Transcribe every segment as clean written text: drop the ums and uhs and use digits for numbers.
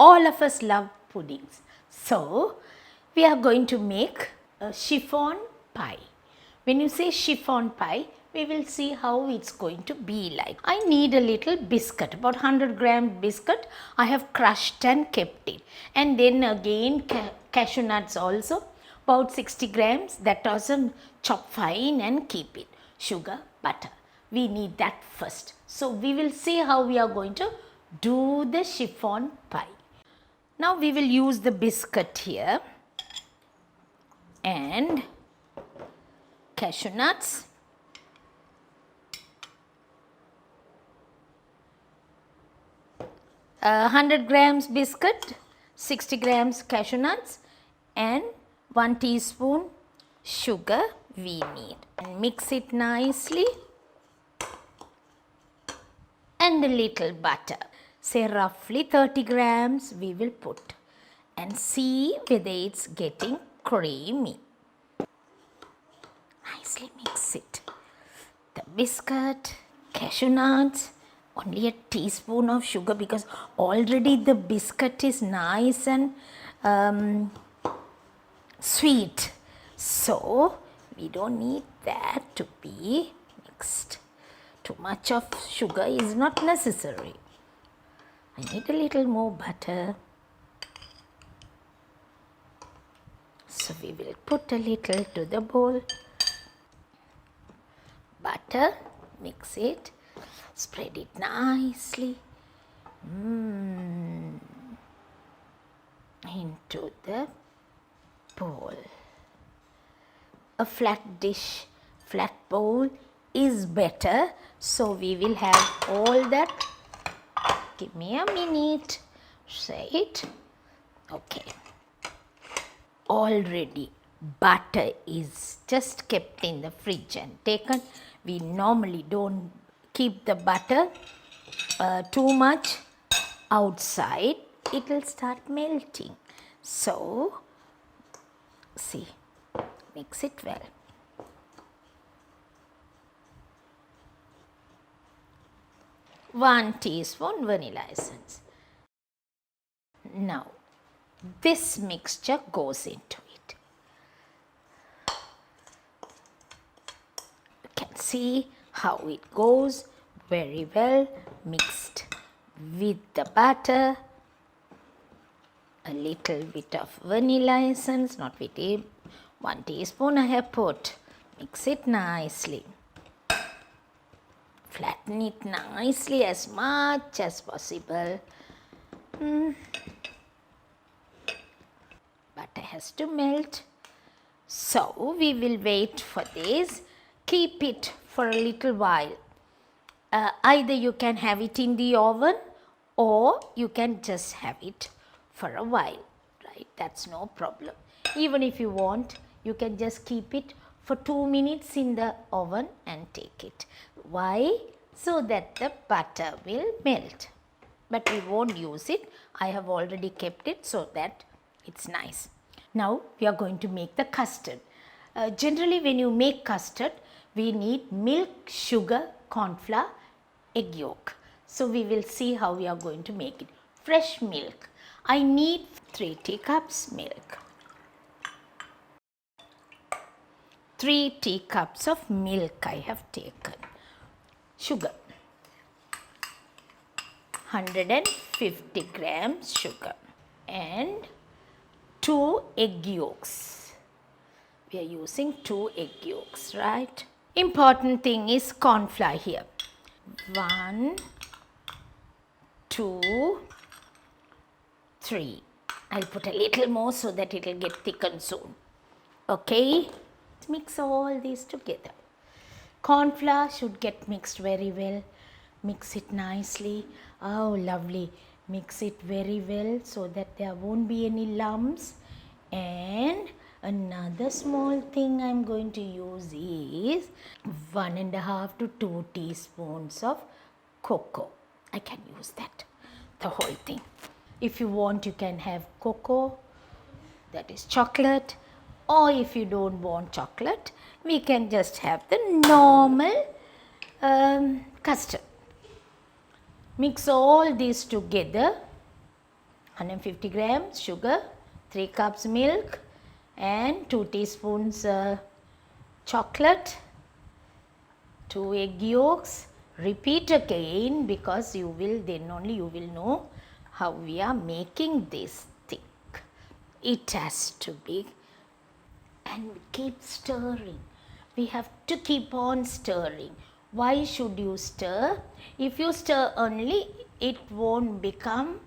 all of us love puddings. So, we are going to make a chiffon pie. When you say chiffon pie, we will see how it's going to be like. I need a little biscuit, about 100 gram biscuit. I have crushed and kept it. And then again cashew nuts also, about 60 grams, that also chop fine and keep it. Sugar, butter. We need that first. So, we will see how we are going to do the chiffon pie. Now, we will use the biscuit here and cashew nuts, uh, 100 grams biscuit, 60 grams cashew nuts and 1 teaspoon sugar we need, and mix it nicely, and a little butter, say roughly 30 grams we will put, and see whether it's getting creamy. Nicely mix it. The biscuit, cashew nuts, only a teaspoon of sugar because already the biscuit is nice and sweet. So, we don't need that to be mixed. Too much of sugar is not necessary. I need a little more butter. So, we will put a little to the bowl. Butter, mix it, spread it nicely into the bowl. A flat dish, flat bowl is better. So, we will have all that. Give me a minute. Say it. Okay. Already butter is just kept in the fridge and taken. We normally don't keep the butter too much outside. It will start melting. So, see, mix it well. One teaspoon vanilla essence. Now, this mixture goes into it. You can see how it goes very well mixed with the butter, a little bit of vanilla essence, not with a 1 teaspoon I have put. Mix it nicely. Flatten it nicely as much as possible. Butter has to melt. So, we will wait for this. Keep it for a little while. Either you can have it in the oven or you can just have it for a while, right? That's no problem. Even if you want, you can just keep it for 2 minutes in the oven and take it. Why? So that the butter will melt. But we won't use it. I have already kept it so that it's nice. Now we are going to make the custard. Generally when you make custard, we need milk, sugar, corn flour, egg yolk. So we will see how we are going to make it. Fresh milk. I need 3 teacups milk. 3 teacups of milk I have taken. Sugar. 150 grams sugar. And 2 egg yolks. We are using 2 egg yolks, right? Important thing is corn flour here. 1, 2, 3. I'll put a little more so that it will get thickened soon. Okay? Mix all these together. Corn flour should get mixed very well. Mix it nicely. Oh, lovely. Mix it very well so that there won't be any lumps. And another small thing I'm going to use is 1.5 to 2 teaspoons of cocoa. I can use that, the whole thing. If you want, you can have cocoa, that is chocolate, or if you don't want chocolate, we can just have the normal custard. Mix all these together. 150 grams sugar, 3 cups milk and 2 teaspoons chocolate, 2 egg yolks. Repeat again because then only you will know how we are making this thick. It has to be, and keep stirring. We have to keep on stirring. Why should you stir? If you stir only, it won't become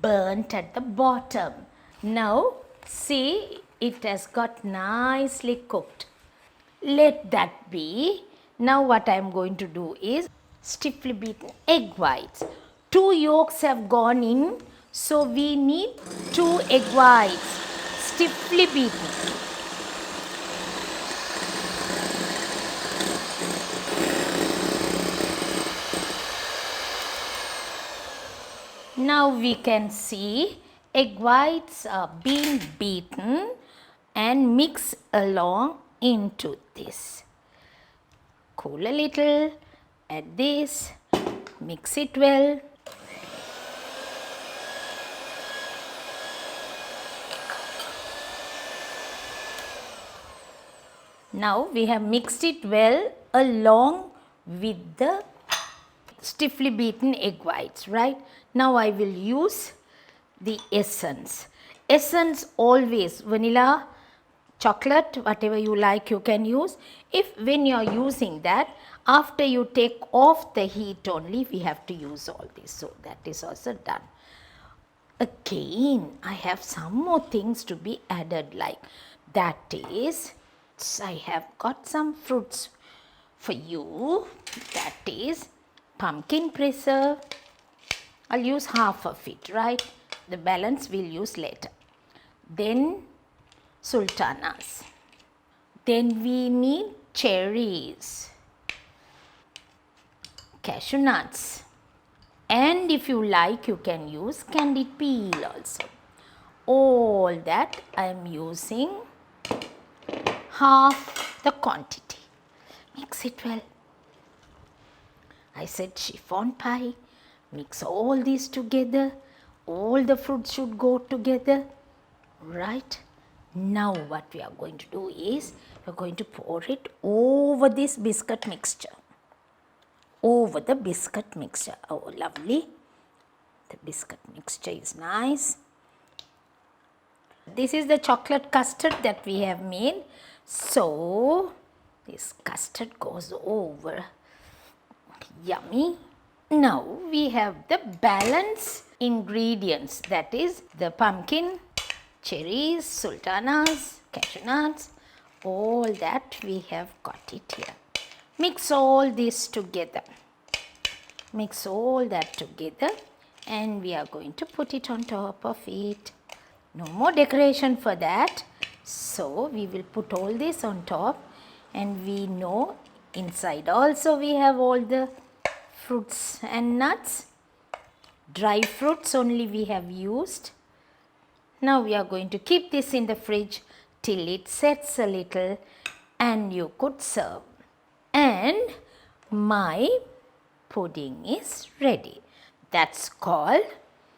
burnt at the bottom. Now see, it has got nicely cooked. Let that be. Now what I am going to do is stiffly beaten egg whites. 2 yolks have gone in, so we need 2 egg whites stiffly beaten. Now we can see egg whites are being beaten and mix along into this. Cool a little, add this, mix it well. Now we have mixed it well along with the stiffly beaten egg whites, right? Now I will use the essence. Essence always vanilla, chocolate, whatever you like you can use. If when you are using that, after you take off the heat only, we have to use all this. So that is also done. Again, I have some more things to be added, like that is, I have got some fruits for you. That is pumpkin preserve. I'll use half of it, right? The balance we'll use later. Then sultanas. Then we need cherries, cashew nuts, and if you like you can use candied peel also. All that I am using half the quantity. Mix it well. I said chiffon pie. Mix all these together. All the fruits should go together, right? Now what we are going to do is, we are going to pour it over this biscuit mixture. Over the biscuit mixture. Oh, lovely. The biscuit mixture is nice. This is the chocolate custard that we have made. So, this custard goes over. Yummy. Now, we have the balance ingredients, that is the pumpkin, cherries, sultanas, cashew nuts, all that we have got it here. Mix all this together. Mix all that together and we are going to put it on top of it. No more decoration for that. So, we will put all this on top and we know inside also we have all the fruits and nuts. Dry fruits only we have used. Now we are going to keep this in the fridge till it sets a little and you could serve. And my pudding is ready. That's called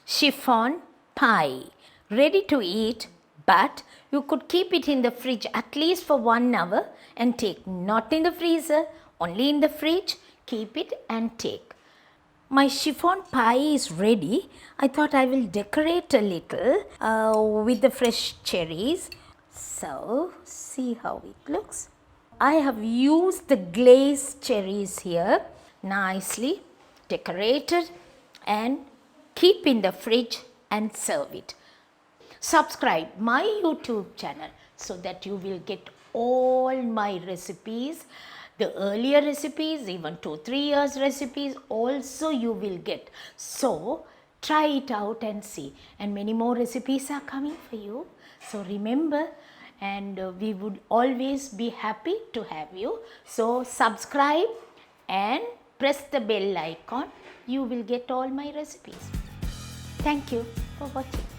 chiffon pie. Ready to eat, but you could keep it in the fridge at least for 1 hour and take. Not in the freezer, only in the fridge. Keep it and take. My chiffon pie is ready. I thought I will decorate a little with the fresh cherries. So, see how it looks. I have used the glazed cherries here, nicely decorated, and keep in the fridge and serve it. Subscribe my YouTube channel so that you will get all my recipes. The earlier recipes, even 2-3 years recipes also you will get. So, try it out and see. And many more recipes are coming for you. So, remember, and we would always be happy to have you. So, subscribe and press the bell icon. You will get all my recipes. Thank you for watching.